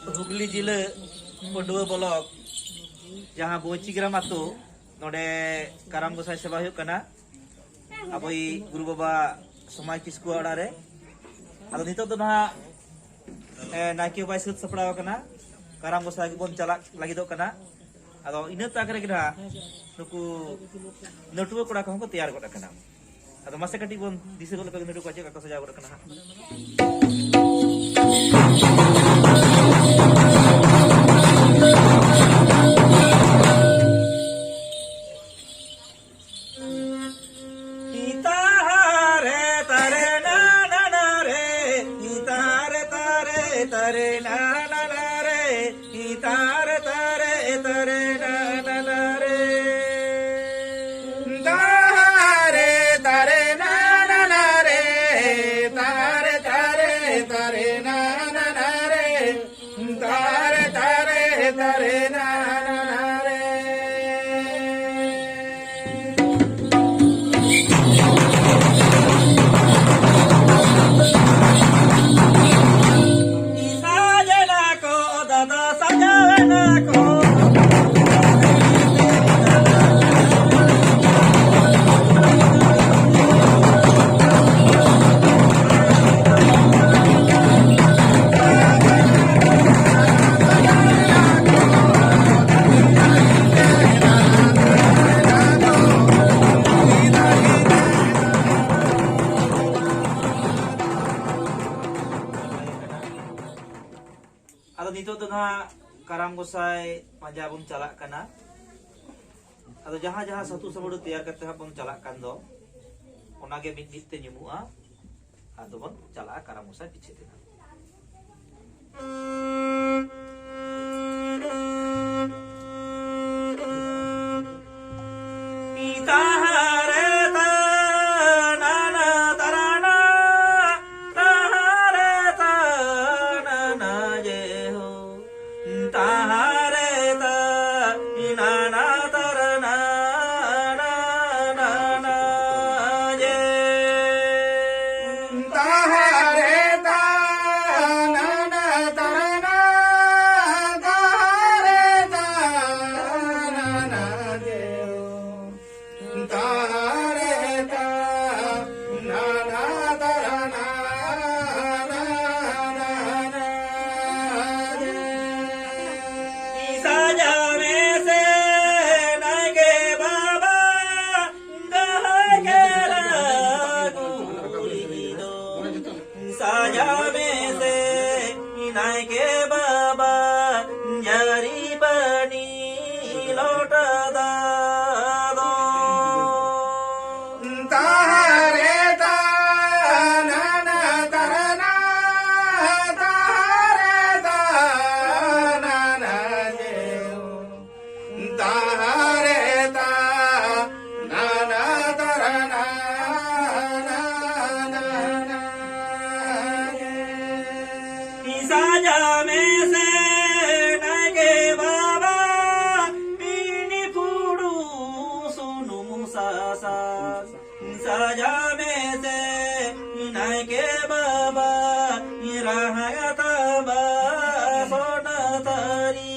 हुगली जिले पडुआ ब्लॉक जहाँ बोचिग्राम आतो नोडे काराम गोसाई सेवा हुयुग कना अबई गुरु बाबा समाज किस्कु अड़ारे आदो नितो दो ना नायके बाय सत सपड़ाव कना काराम गोसाई के बन चला लागिदो कना आदो इना ताकरे गिरा नुकु नटुआ कोड़ा को तैयार गोड कना आदो मासे कटी बन दिसे गोल का नटु को चेक का सजा गोड कना तरे ना ना ना रे तारे तारे तरे ना ना ना रे तारे तारे ना ना ना रे तारे तारे तरे ना ना ना रे तारे तारे तरे ना ना ना रे आदो नितो तो ना काराम गोसाई पंजा बन चला कना आदो जहां जहां सतु सबड़ तैयार करते बन चला कान दो ओनागे मिट मिट ते निमुआ आदो बन चला काराम गोसाई पीछे ते के बाबा जरी बनी लौट दा दो तारे ता ना ना तरना तारे ता ना ना जे तारे ता ना ना तरना साजा में से नगे बाबा पीनी फूडू सोनू मुसासा साजा में से नगे बाबा रहता बा सोना तारी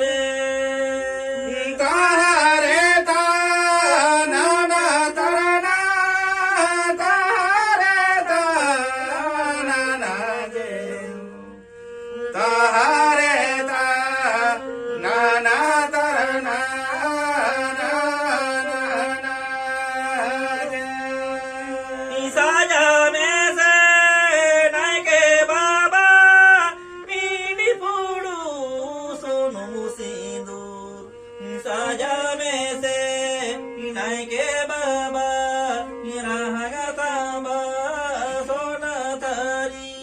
रे तारे ता ना ना तरना तारे ता ना ना जे तारे ता ना ना तरना साजा में से नगे बाबा पीनी फूडू सोनू सिंदूर साजा में से नगे बाबा रहता बा सोना तारी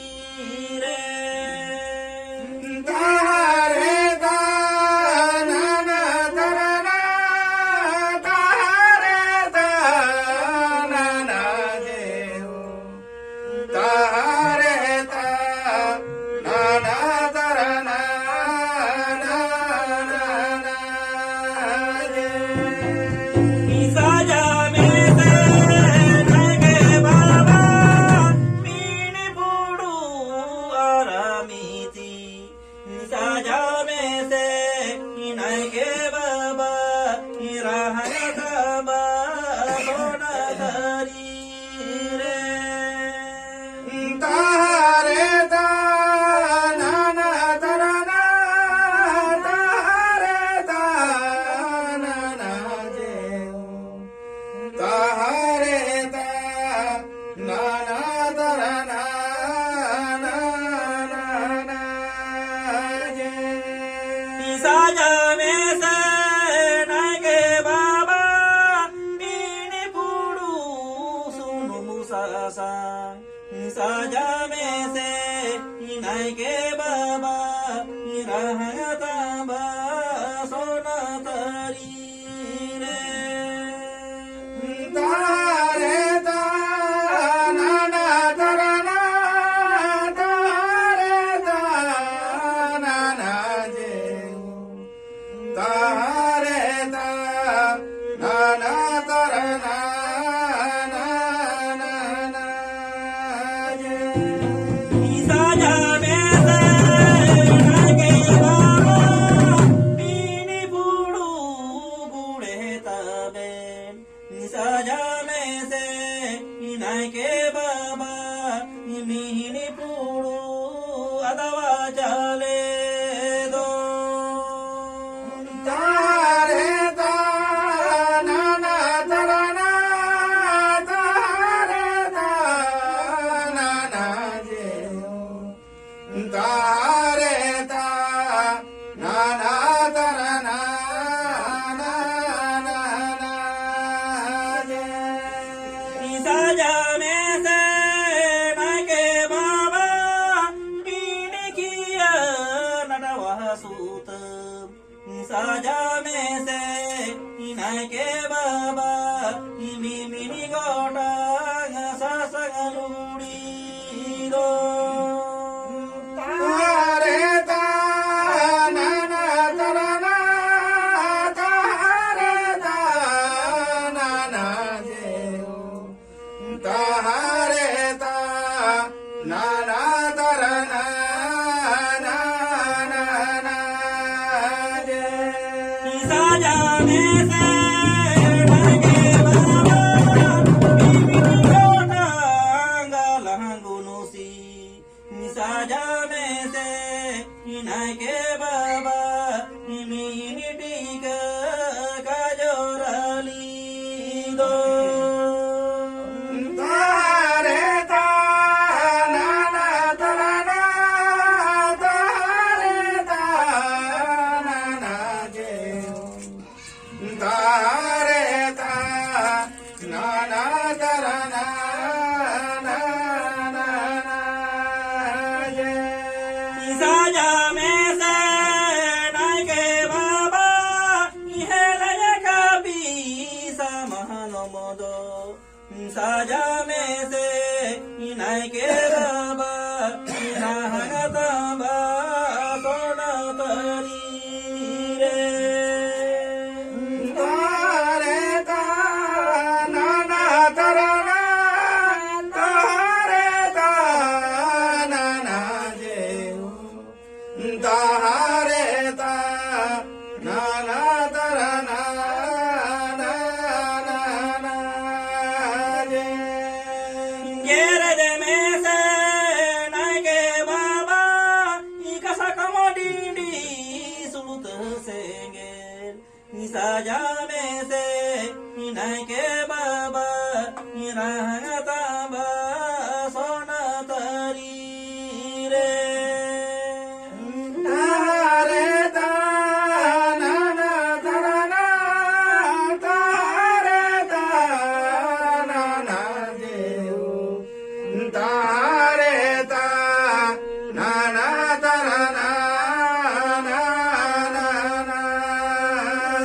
रे तारे ता ना ना तरना तारे ता ना ना जे तारे ता ना ना तरना जे साजा में से नगे बाबा पीनी फूडू आरामीती साजा में से इनाय के बाबा रहता बा सोना धरी रे तारे ता नाना तरना तारे ता नाना जे तारे ता नाना तरना नाना जे साजा में से इनाय के बाबा इने पुड़ू सुनु मुसासा साजा में से इनाय के बाबा रहता बा सोना तरी रे तारे ता नाना तरना तारे ता नाना जे तारे ता नाना तरना नाना जे साजा में से इनाय के बाबा इने पुड़ू बूढ़े तबे साजा में से इनाय के बाबा मिहिनी पुड़ू अदवा चले दो तारे ता नाना तरना तारे ता नाना जे तारे ता नाना तरना नाना जे साजा में से इनाय के बाबा पीने किया नटवा सूत साजा में से इनाय के बाबा मिनी गोटा ससगलूड़ी दो तारे ता नाना तरना तारे ता नाना जे तारे ता नाना तरना नाना जे साजा में से इनाय के बाबा मिनी गोटा गलहंगुनुसी साजा में से इनाय के बाबा मिनी टीक काजोराली दो तारे ता नाना तरना तारे ता नाना जे तारे ता नाना तरना नाना जे साजा में से इनाय के बाबा इहेलय कबी समहन मोदो साजा में से इनाय के बाबा रहता बा सोना तरी रे तारे ता नाना तरना तारे ता नाना जे तारे ता नाना तरना नाना जे गेरज में से इनाय के बाबा इकसा कमोडीडी सुलुत सेंगे साजा में से इनाय के बाबा रहता बा सोना तरी रे तारे ता नाना तरना तारे ता नाना जे तारे ता नाना तरना नाना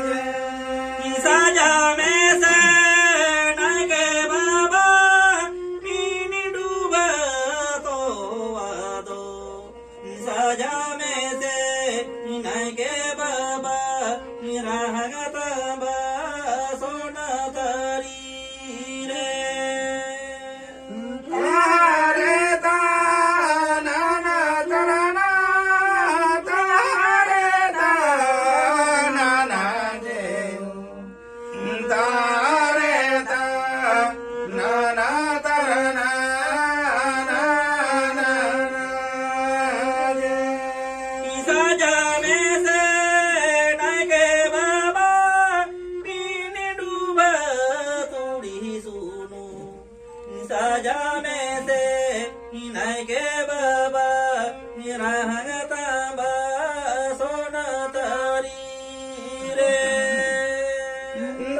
जे साजा में से tamba sonatari re.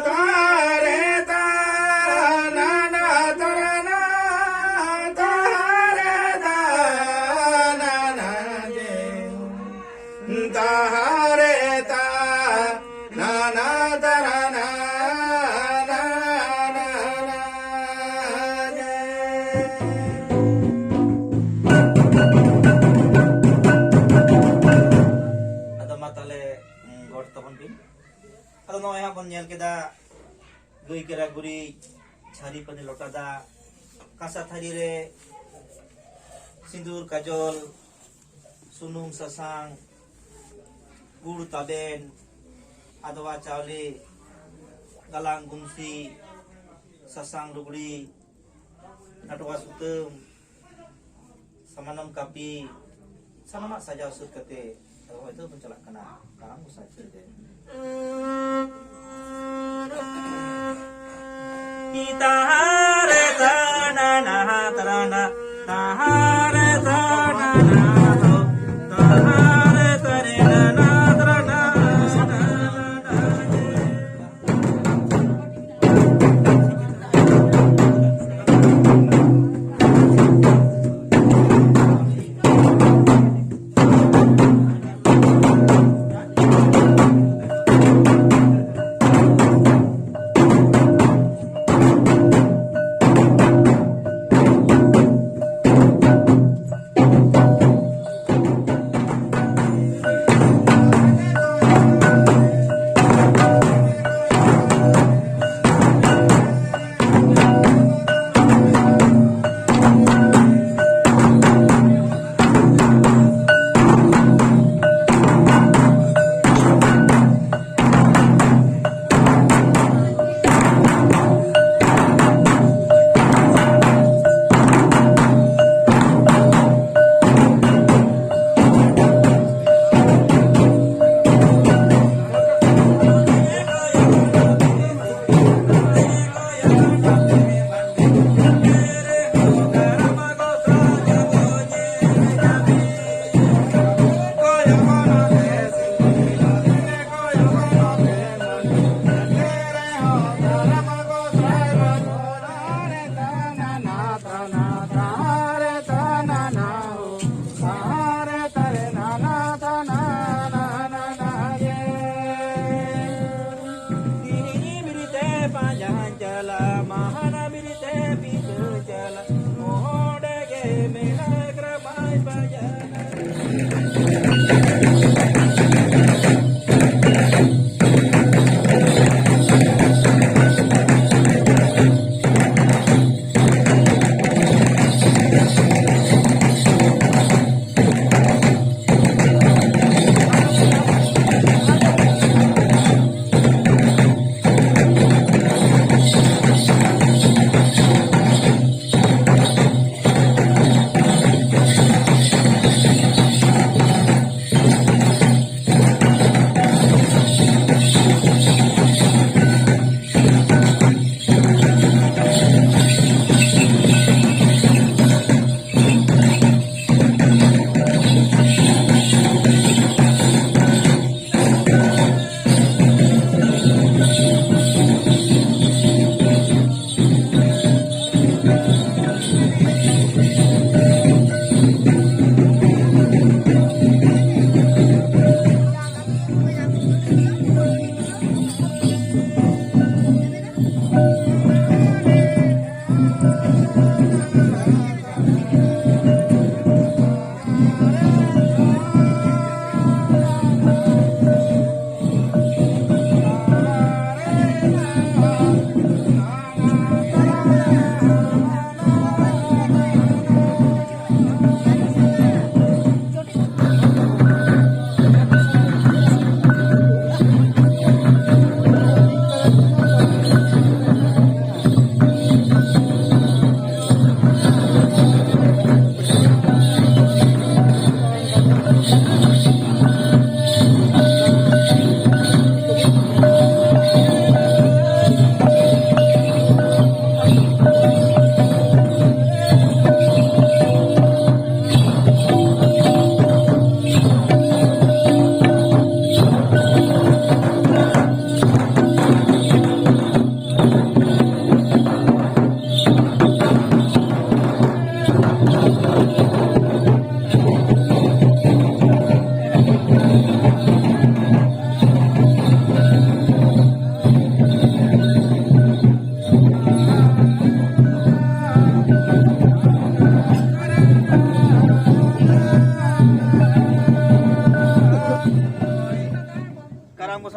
Tare ta na na tara na tare ta na na je tare ta na na tara na na na na je. Ado matale god tabon bin. Ado noy ha bon nyel keda gui kera guri chari pani lota da kasa thari re sindur kajol sunung sasang gur taben adwa chawle galang gumsi sasang lugri natwa sutem samanam kapi sanamak saja usut kate kalau itu pencalak kena karang usah cerita kita hare tana na tarana tahare tana na tahare tarena na tarana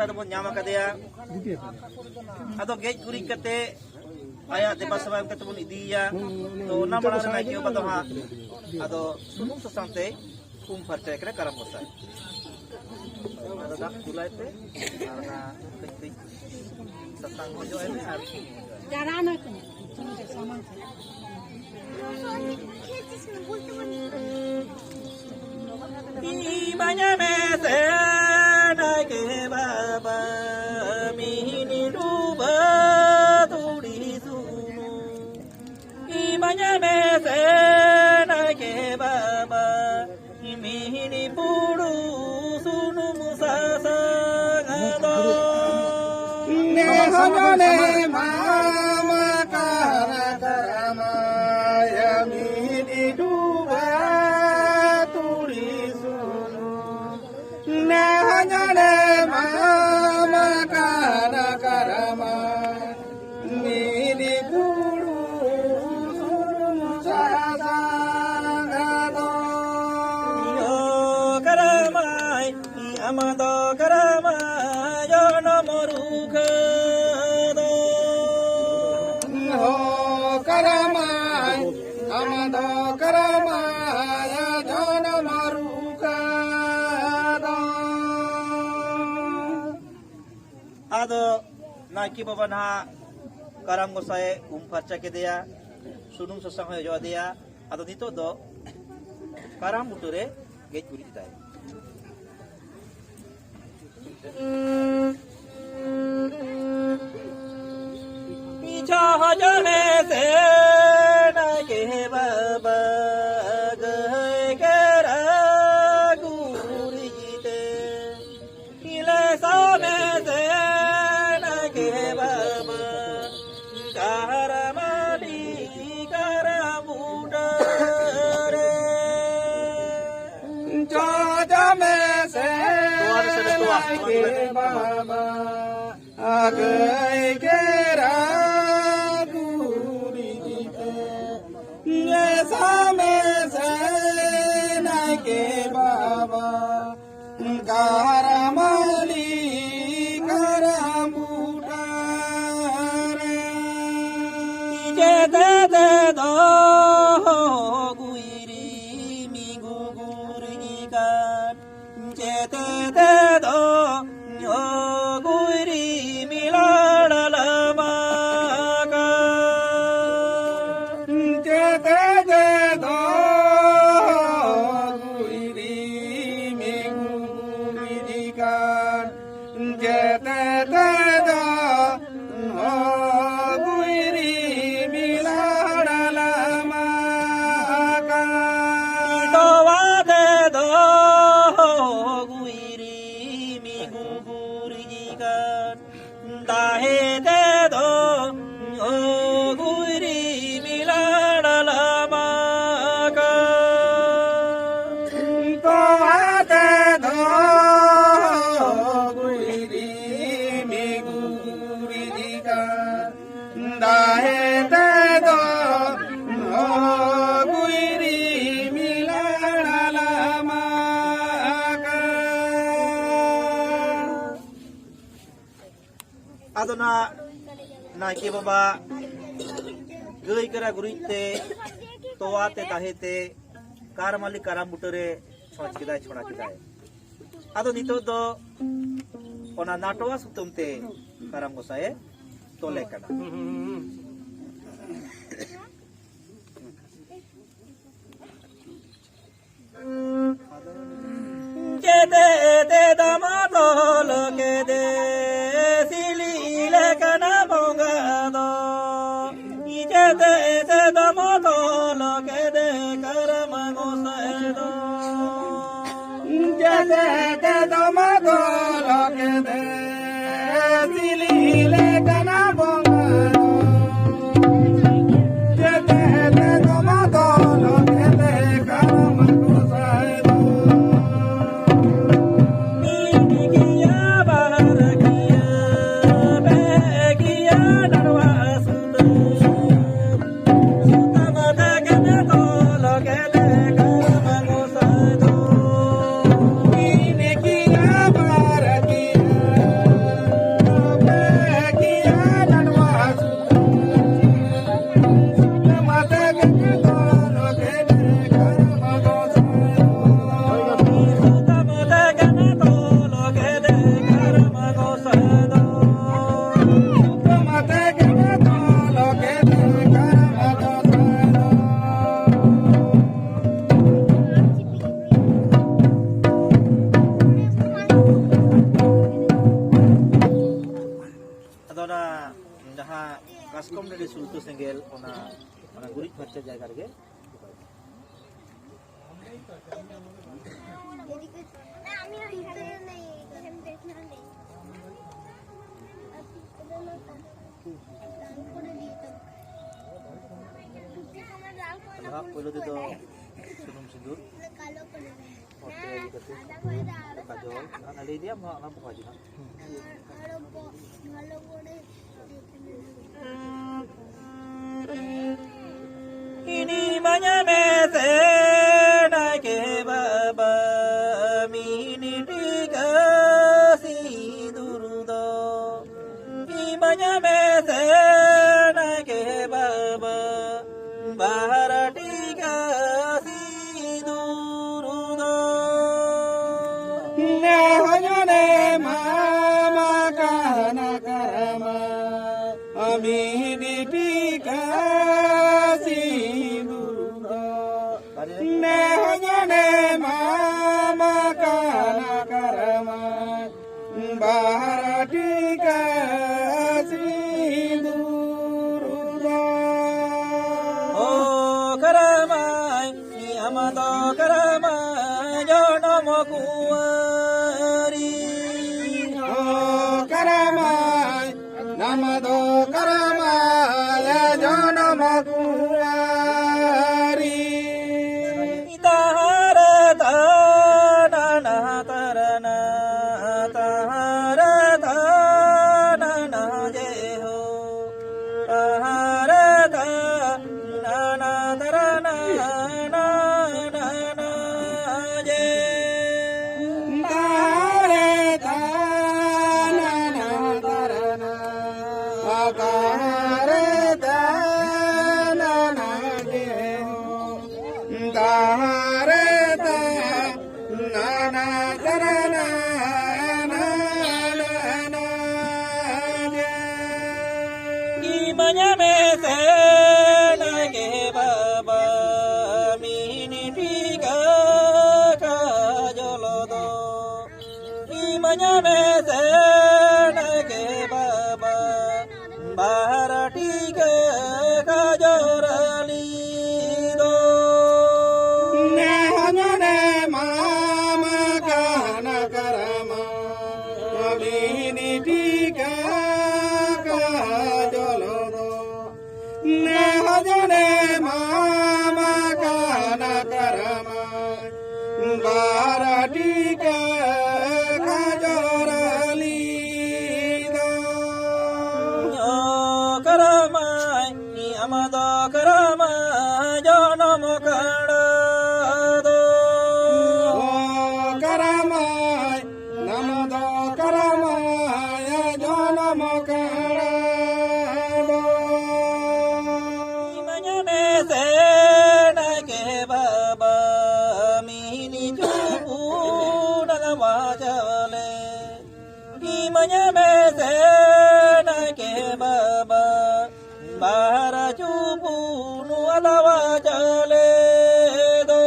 ᱜᱚᱸᱥᱟᱭ ᱫᱚᱵᱚᱱ ᱧᱟᱢ ᱟᱠᱟᱫᱮᱭᱟ ᱟᱫᱚ ᱜᱮᱡ ᱜᱩᱨᱤᱡ ᱠᱟᱛᱮ ᱟᱭᱟᱜ ᱫᱮᱵᱟ ᱥᱮᱵᱟ ᱮᱢ ᱠᱟᱛᱮ ᱵᱚᱱ ᱤᱫᱤᱭᱮᱭᱟ ᱛᱚ ᱚᱱᱟ ᱢᱟᱲᱟᱝ ᱨᱮ ᱱᱟᱭᱠᱮ ᱵᱟᱵᱟ ᱫᱚ ᱦᱟᱸᱜ ᱟᱫᱚ ᱥᱩᱱᱩᱢ ᱥᱟᱥᱟᱝ ᱛᱮ ᱩᱢ ᱯᱷᱟᱨᱪᱟᱭ ᱠᱟᱱᱟ ᱠᱟᱨᱟᱢ ᱜᱚᱸᱥᱟᱭ ᱟᱫᱚ ᱫᱟᱜ ᱫᱩᱞᱟᱭ ᱯᱮ ᱟᱨ ᱚᱱᱟ ᱠᱟᱹᱡ ᱠᱟᱹᱡ ᱥᱟᱥᱟᱝ ᱚᱡᱚᱜ ᱟᱭ ᱢᱮ ᱟᱨ Imanya nake baba mihini duba turi sunu Imanya nake baba mihini puru sunu musasa ngado Nehonone mama kara karama ya mihini duba turi sunu Nehonone mama kara karama mihini puru sunu sasangado Yo karamai amado karamai yo no morukhado Ho karamai amado karamai jana marukado ᱟᱫᱚ ᱱᱟᱭᱠᱮ ᱵᱟᱵᱟ ᱱᱟᱦᱟᱜ ᱠᱟᱨᱟᱢ ᱜᱚᱸᱥᱟᱭ ᱩᱢ ᱯᱷᱟᱨᱪᱟ ᱠᱮᱫᱮᱭᱟ ᱥᱩᱱᱩᱢ ᱥᱟᱥᱟᱝ ᱦᱚᱸᱭ ᱚᱡᱚᱜ ᱟᱫᱮᱭᱟ ᱟᱫᱚ ᱱᱤᱛᱚᱜ ᱫᱚ ᱠᱟᱨᱟᱢ ᱵᱩᱴᱟᱹᱨᱮ ᱜᱮᱡ ᱜᱩᱨᱤᱡ ᱮᱫᱟᱭ পিছা জনে সে নাইকে বাবা গয় কেরা গুরিতে ইলে সামে সে নাইকে বাবা কারামালি কারামুডারে Jajame se ke baba agai kera guri jite le same se nai ke baba karamali karamutare jete de do guiri mi guguri kan jete de do yo guiri mi la la ma ka Jete de do guiri mi guri dikan Jete de do guiri mi la la ma ka to wa de do guiri mi guguri kan da he de do yo guiri mi la la ma ka To ate do guiri mi guri dikan Dahe te do guiri mi la la ma ka ᱟᱫᱚ ᱱᱟ ᱱᱟᱭᱠᱮ ᱵᱟᱵᱟ ᱜᱟᱹᱭ ᱠᱟᱨᱟ ᱜᱩᱨᱤᱡ ᱛᱮ ᱛᱚᱣᱟ ᱛᱮ ᱫᱟᱦᱮ ᱛᱮ ᱠᱟᱨᱢᱟᱞᱤ ᱠᱟᱨᱟᱢ ᱵᱩᱴᱟᱹᱨᱮ ᱪᱷᱚᱸᱪ ᱠᱮᱫᱟᱭ ᱪᱷᱚᱲᱟ ᱠᱮᱫᱟᱭ ᱟᱫᱚ ᱱᱤᱛᱚᱜ ᱫᱚ ᱚᱱᱟ ᱱᱟᱴᱣᱟ ᱥᱩᱛᱟᱹᱢ ᱛᱮ ᱠᱟᱨᱟᱢ ᱜᱚᱸᱥᱟᱭᱮ ᱛᱚᱞᱮ ᱠᱟᱱᱟ Jete te damatol kede silile kana bongado Jete te damatol kede karama gosaido Jete te do ma do lo que de silile kana bongado Jete te do ma do lo que de karama gosaido Ikiya barakiya bekiya darwa sutam sutamata kana tol kede karama gosaido Ine kiya bara kiya community सुल्तो सेंगेल ओना गुरिज फर्चा जायगा रे पहले तो सुनुम सिंदूर काजल ले दिया ना बुका जी ini banyak mesen ke baba mini dikasih durudo ini banyak mesen ke baba bahar dikasih durudo ne hojone mama kana karama ami dipika ne hojone mama kana karama baratika sidurudo oh karama ni amado karama jono mokuari oh karama namado karama ya jono mokuari banyak mesen ke baba mini tiga kajolodo banyak mesen ke baba bahar tiga kajoralido ne hojone mama kana karama mini tiga ne hojone mama kana karama baratika kajorali do karama ni amado karama jono mokada do karama namado karama ya jono mokada banyak mesen ke baba bahara cupu nu adawa jale do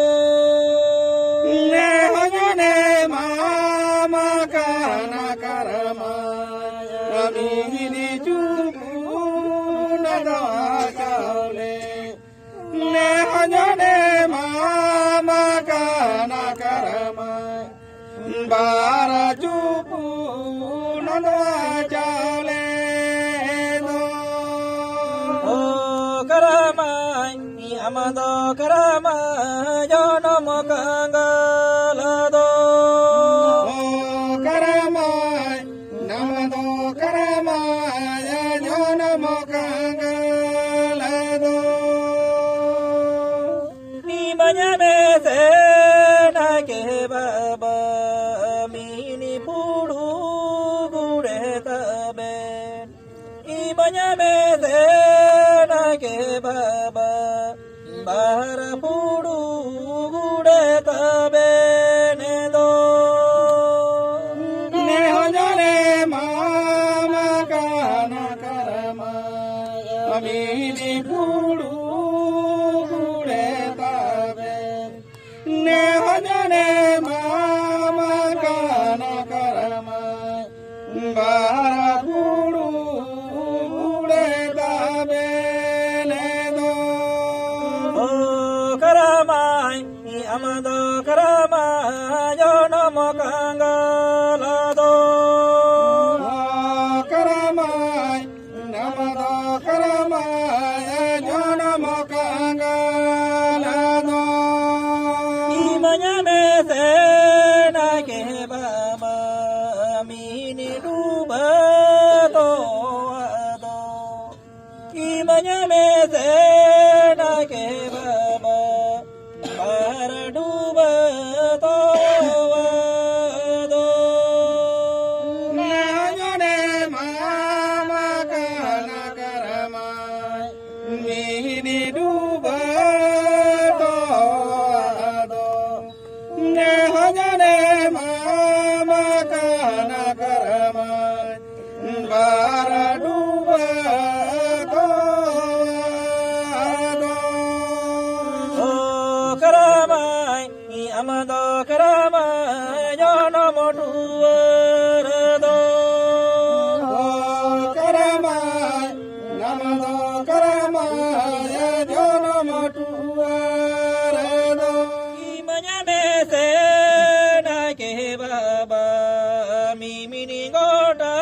ne hojone mama kana karama amini chupu nadawa chale ne hojone mama kana karama bara chupu chale do oh karama ni amado karama jono mokangala do oh karama namado karama ya jono mokangala do ni banyak mesen ke baba mi mama mini duba do do imanya meze na ke baba para duba do do Nayone mama kana karama mini duba do do Nayone mama kana karama bara duba do do o karamai i amado karamai jono motu do Karamai namado karamai jono motuarado imanya mese na ke baba mimini goda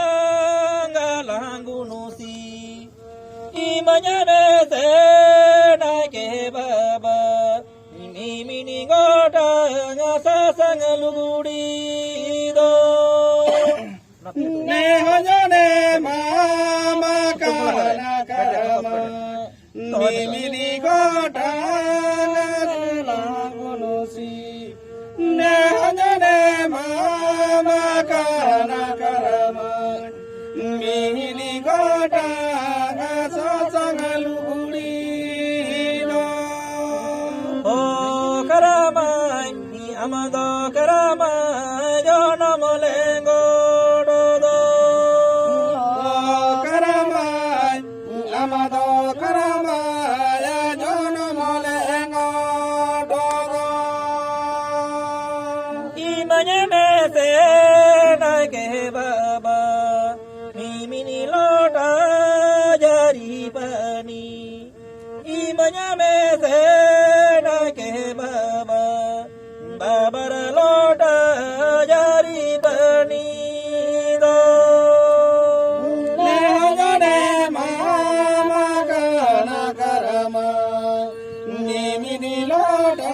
ngalangu nusi imanya mese na ke baba mimini goda ngasa sangalugudi do Nehojone mama kana karama Mimini kota lagunusi Nehojone mama kana karama Mimini kota sasangaluguri o karamai i amado karamai jono molengo do do Karamai amado karamai jono molengo dogo imanya mese na ke baba mimini lota jari pani imanya mese na ke baba babara lota jari pani do Nehojone mama kana karama Nimini loda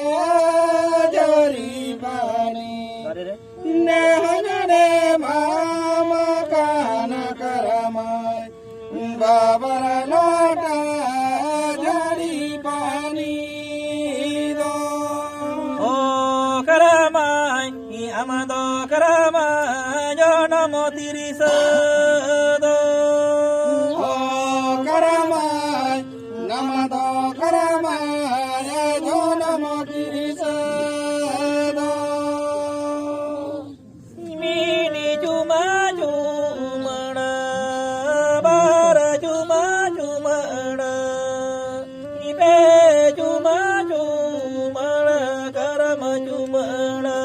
jari pani Nehojone mama kana karama Babara loda jari pani do o karamai i amado karamai jono motirisa do Karamai namado karamai jono mokirisado mini cuma cumana bara cuma cumana ipe cuma cumana karama cumana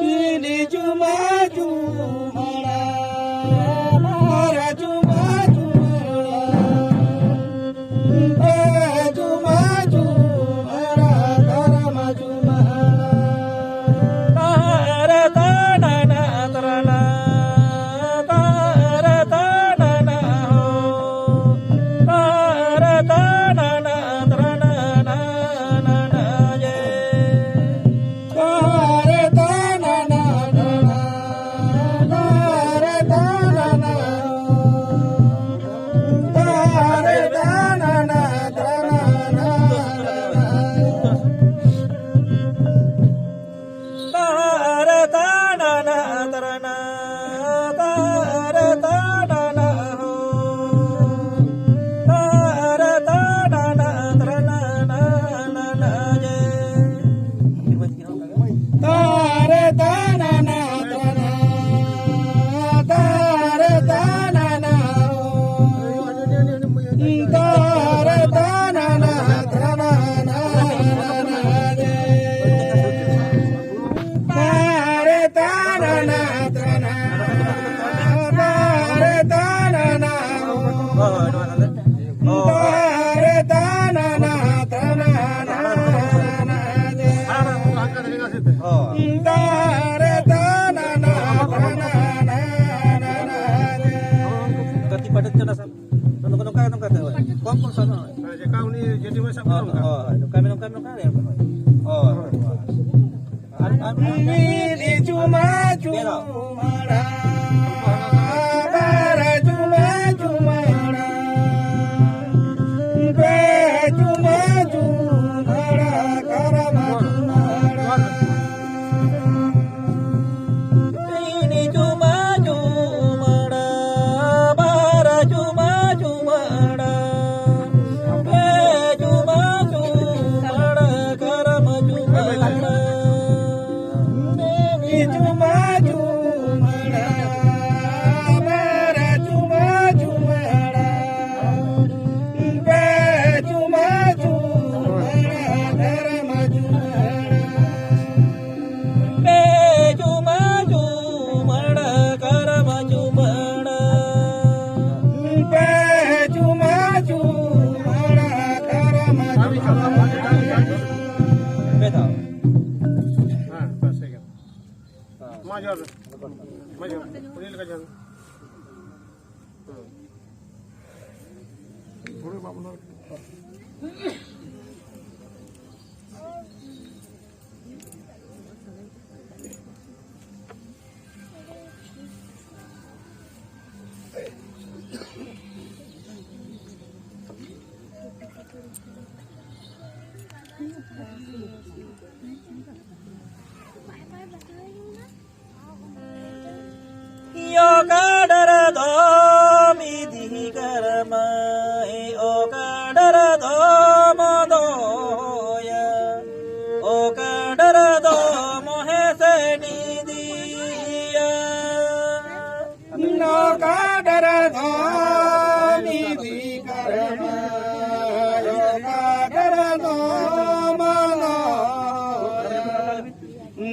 ini cuma cumara mara cuma cumara cuma cumara karama cumara tara tanana tarana tara tanana ho tara tanana tarana na na na ye Kare tanana kare tanana kare tanana tara tanana tarana tara tanana ho tara tanana tarana na na na ye Tare tanana tare tanana tare tanana tare tanana tare tanana tare tanana Tare tanana Ganti padat ka na sa nung kaya nung kata kompon sana Kau ni jadi macam oh kami nung kaya oh Ini झुमड़ा बारा झुमा झुमड़ा बे झुमा झुमड़ा करम झुमड़ा ini cuma cumada bara cuma cumada cuma cumada karam cumada ini cuma झुमड़ा बारा झुमा झुमड़ा बे झुमा झुमड़ा करम झुमड़ा cuma cumada karam cumada बे झुमा झुमड़ा करम झुमड़ा beta Major, ini lagi jangan. Boleh bawa benar. yo kadar do mi di karma o kadar do modoya o kadar do mohe se ni diya no kadar do mi di karma yo kadar do mano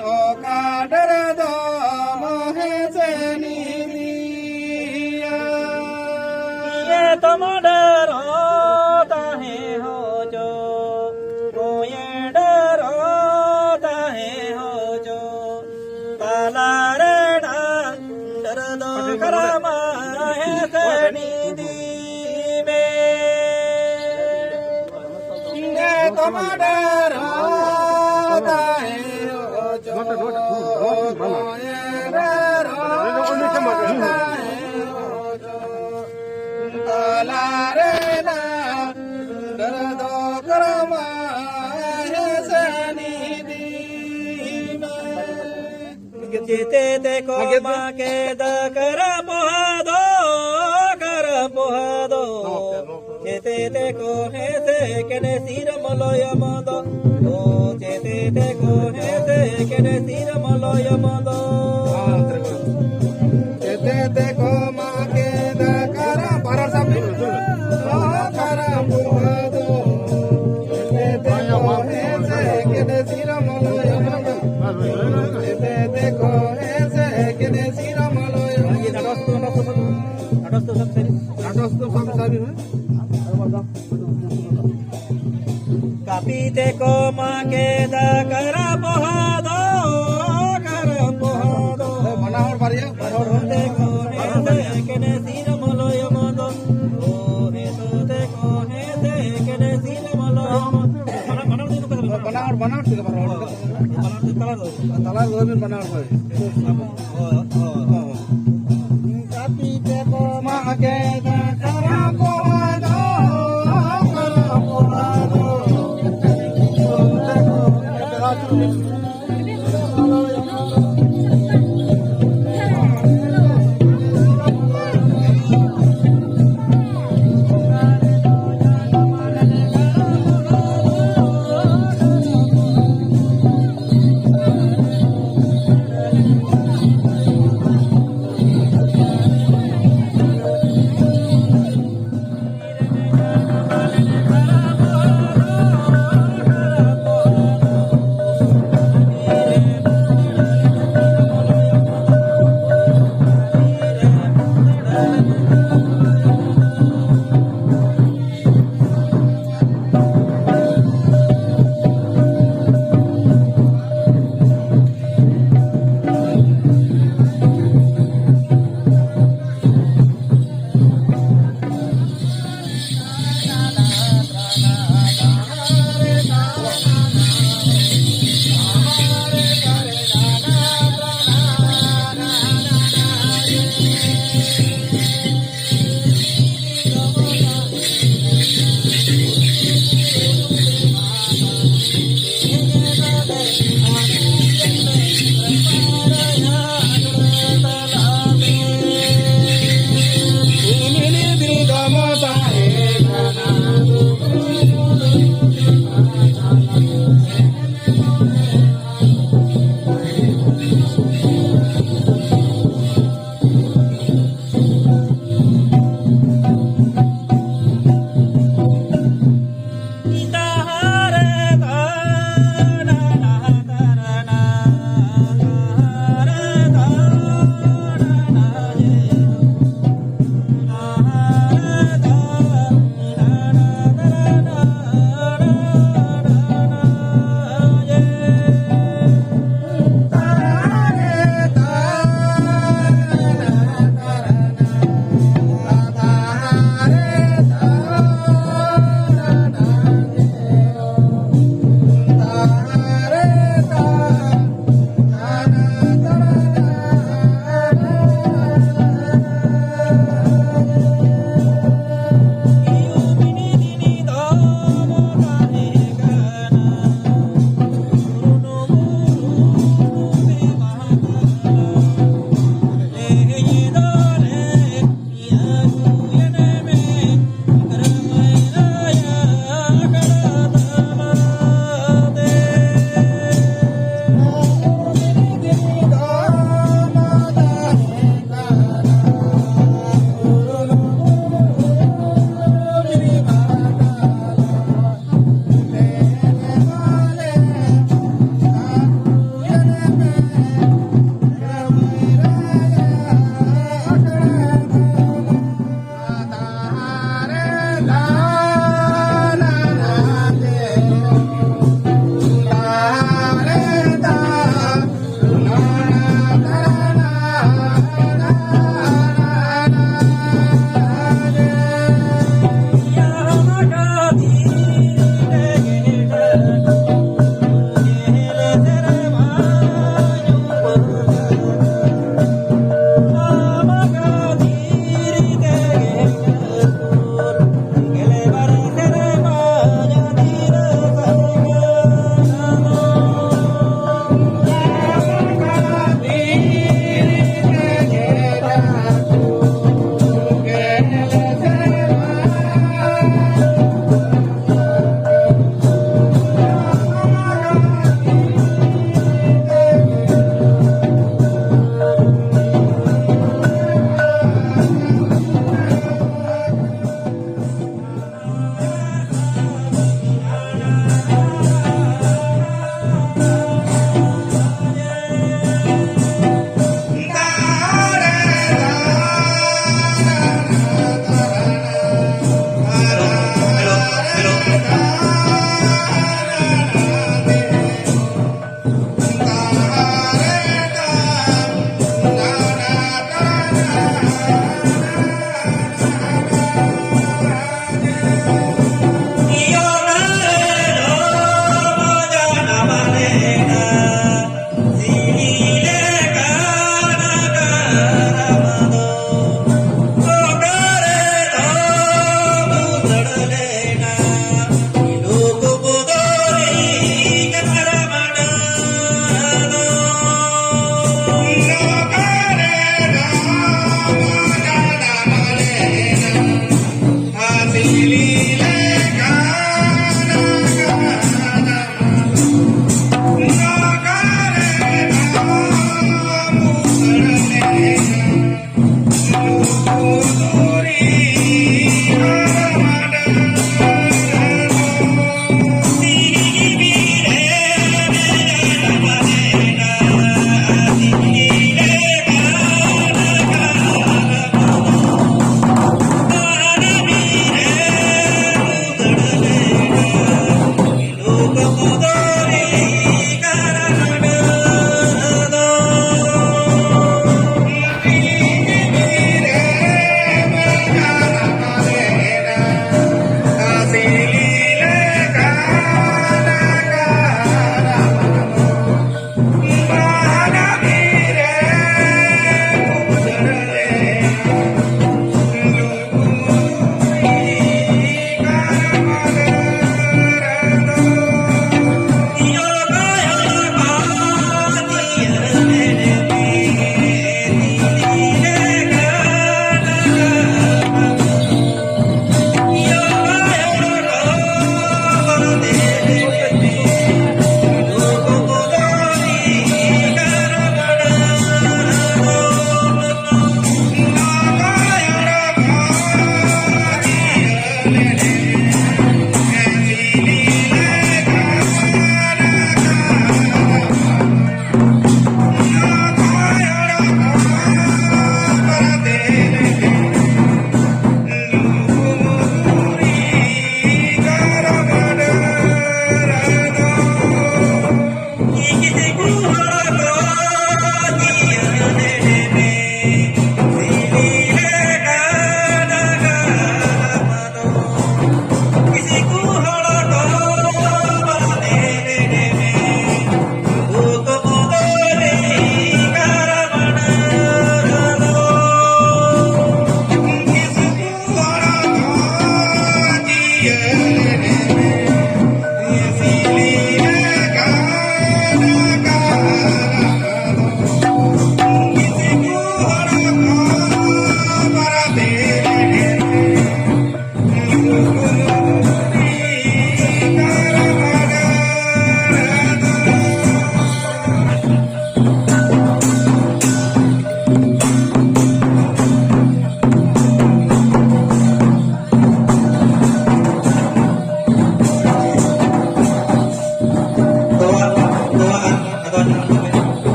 no kadar do mohe se ni diya ye tomodaro tahe ho jo koye daro tahe ho jo talare dar do karama he se ni di me ne tomadaro tahe o jo jete te ko ma ke da kara pohado jete te ko he se kene sir maloya mado o jete te ko he se kene sir maloya mado te koma ke da kara para sabi kara buhado te ko ese ke de sira maloya te ko ese ke de sira maloya ye dados to sab sari kapi te ko ma ke da kara pohado mana और बारिया te ko he se kene sir maloya mado o he to te ko he se kene sir maloya mado mana din ko बना और ठीक है तला दो दिन बना और कापी पे को मां के दा करा पोहादो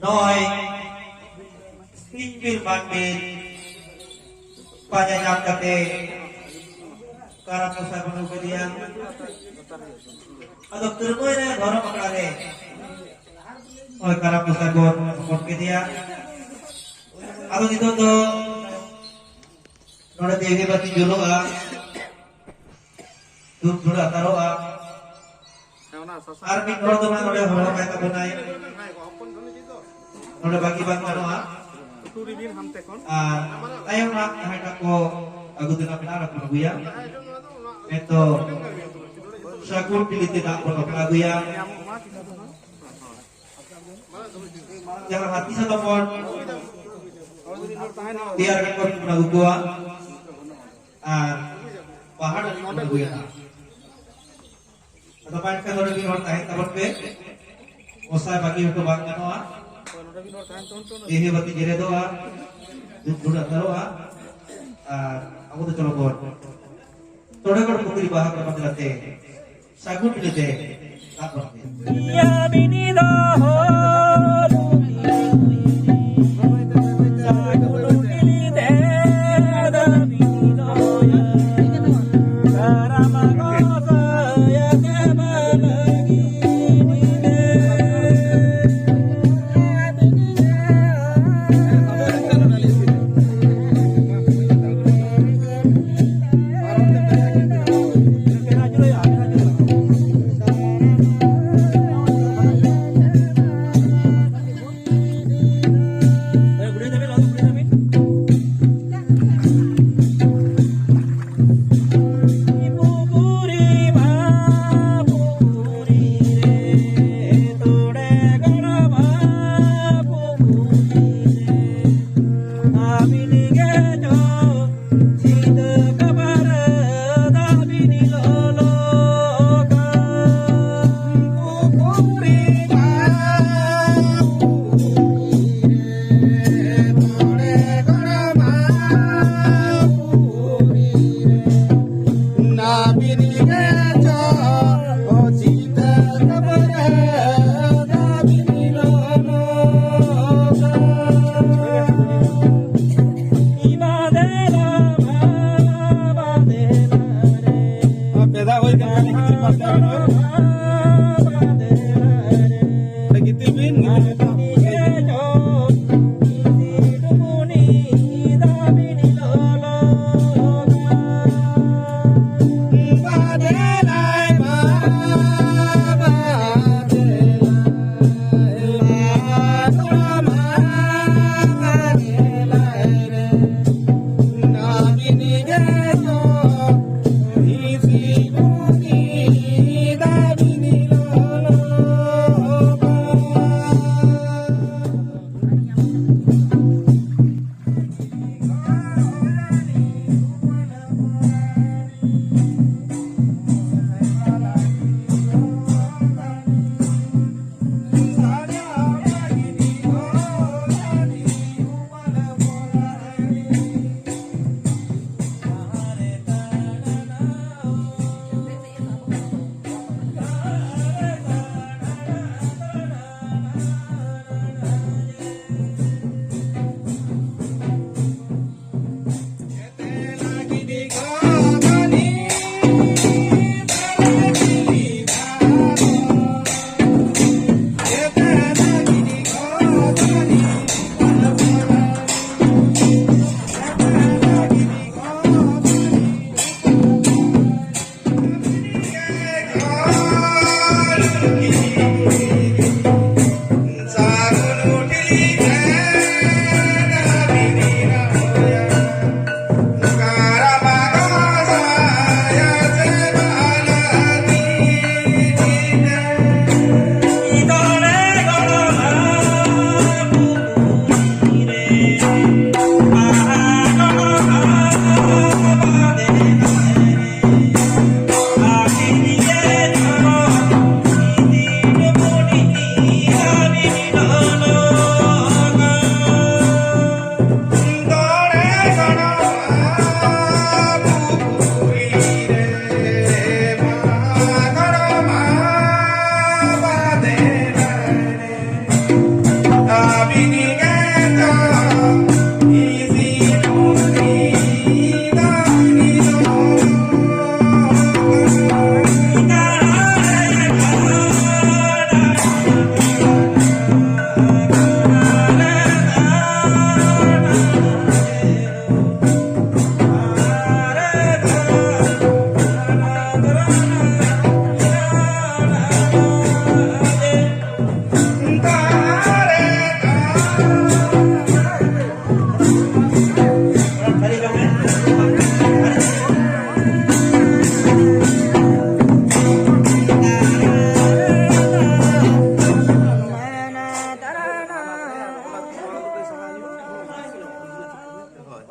Noi Hinjil Bandit Panyanyam kate Karaposa Gunugadian Atau termoyne Dhara Makrare Oi Karaposa Gunugadian Atau itu tuh Nona Dewi Bati Julu'a Duk Julu'a Taru'a Armin Nora Tuhan Nora Hora Kata Bunai Nora Bagi Bang Manoa Ayam Rak Haka Ko Agutin Apinara Panaguya Ito Syakul Pilitin Ako Panaguya Jangan hati satu pohon Biarkan kau Panaguya Pahad Panaguya Atau pakai kalau lebih orang tahan tahan pe, usai bagi untuk bang Manoa, ini bagi jere doa, sudah doa, aku tu colokor, toda kau putri bahag dapat dilatih, sagun dilatih, tak berarti. Ya bini dah.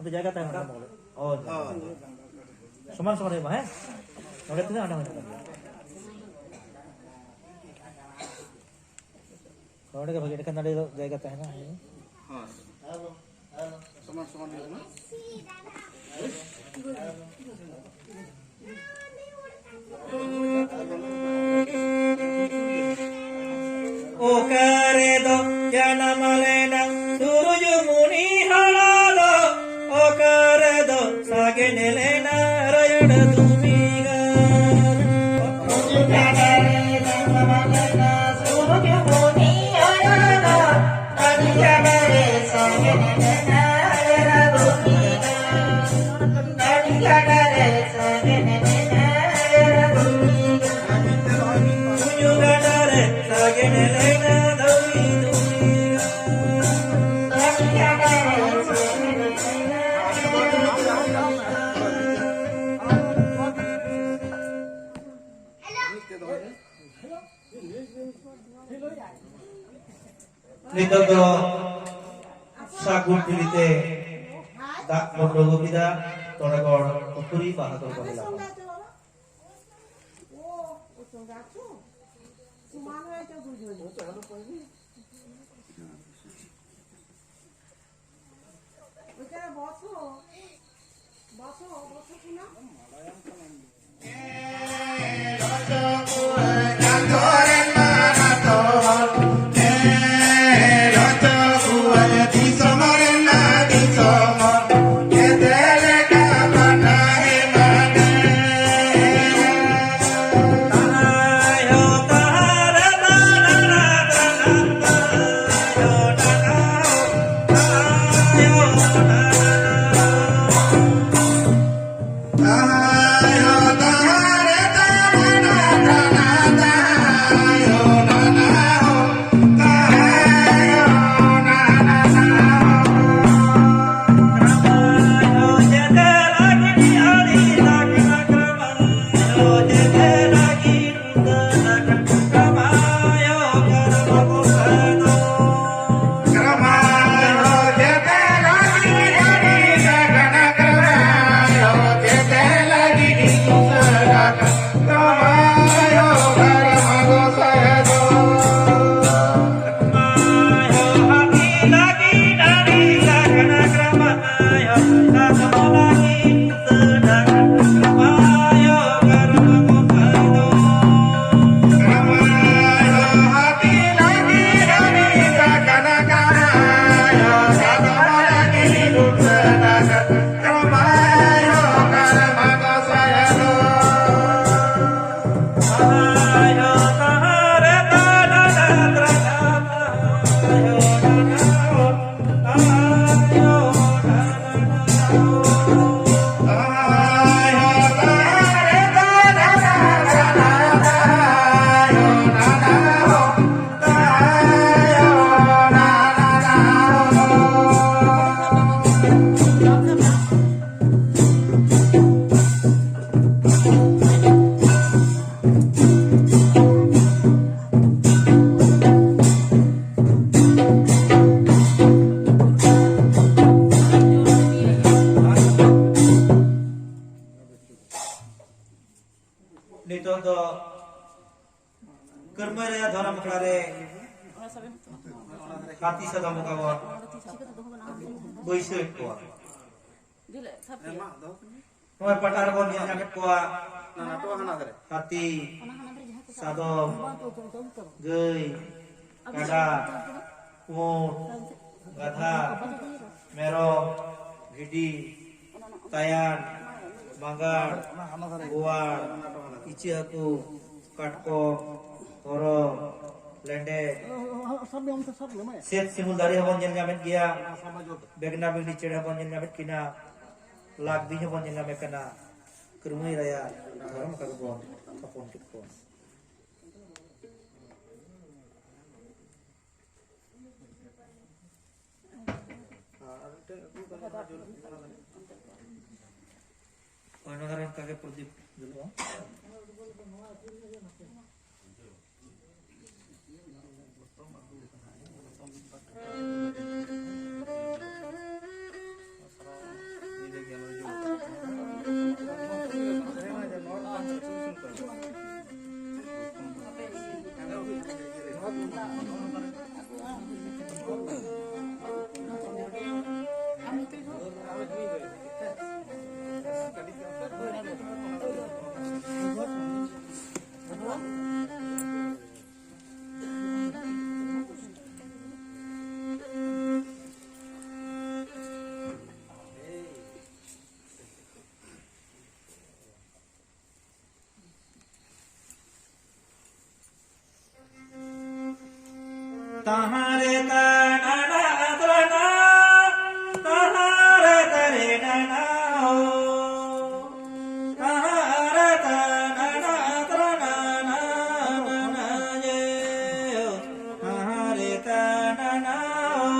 Untuk jaga tangan kamu. Oh. Sama-sama deh, Mah. Nodet itu ada mana? Kalau ada bagian kan ada jaga tangan. Sama-sama di sana. O karedo jana malenang suruju muni halado o karedo sagenelena rayana dumiga Nito do sagun pilite dak mondogo bida todagor puturi bahadur bahila Ah मुखारे हाथी सदम का वो बैसो को नय पटार बन जामे को ना तो हना करे हाथी सदम गई काडा ऊंट गधा मेरम भिडी तायान बांगाड़ गोवाड़ इचे हाकू काटकम तोरो लेंडे सेत सिमुल दारी हबन जेल जामेत गया बेगना बेगनी चेड़े हबन जेल जामेत किना लाग बिन हबन जेल जामेत कना करमुई राया धर्म का बन अपन कित को का के प्रदीप जुलवा तहारे ताना तना तहारे तरे नना हो तहारे ताना तना नना जे तहारे ताना हो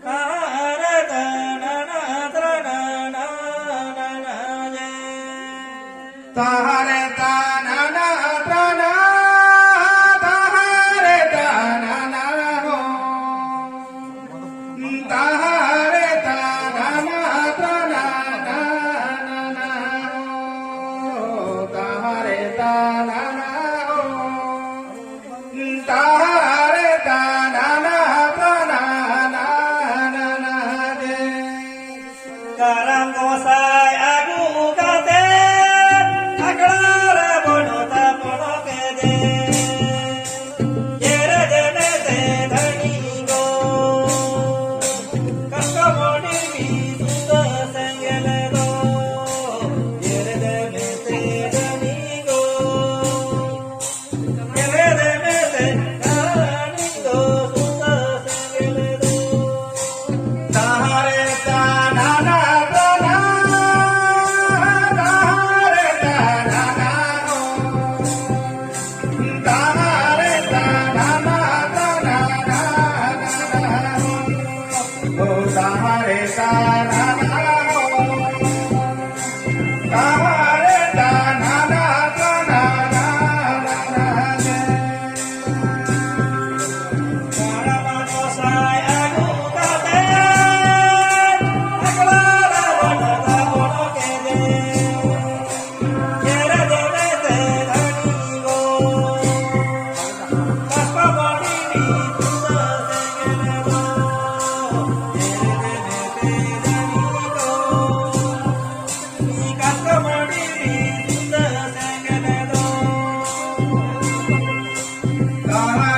तहारे ताना तना नना जे तारे ताना ना त्राना Thank you.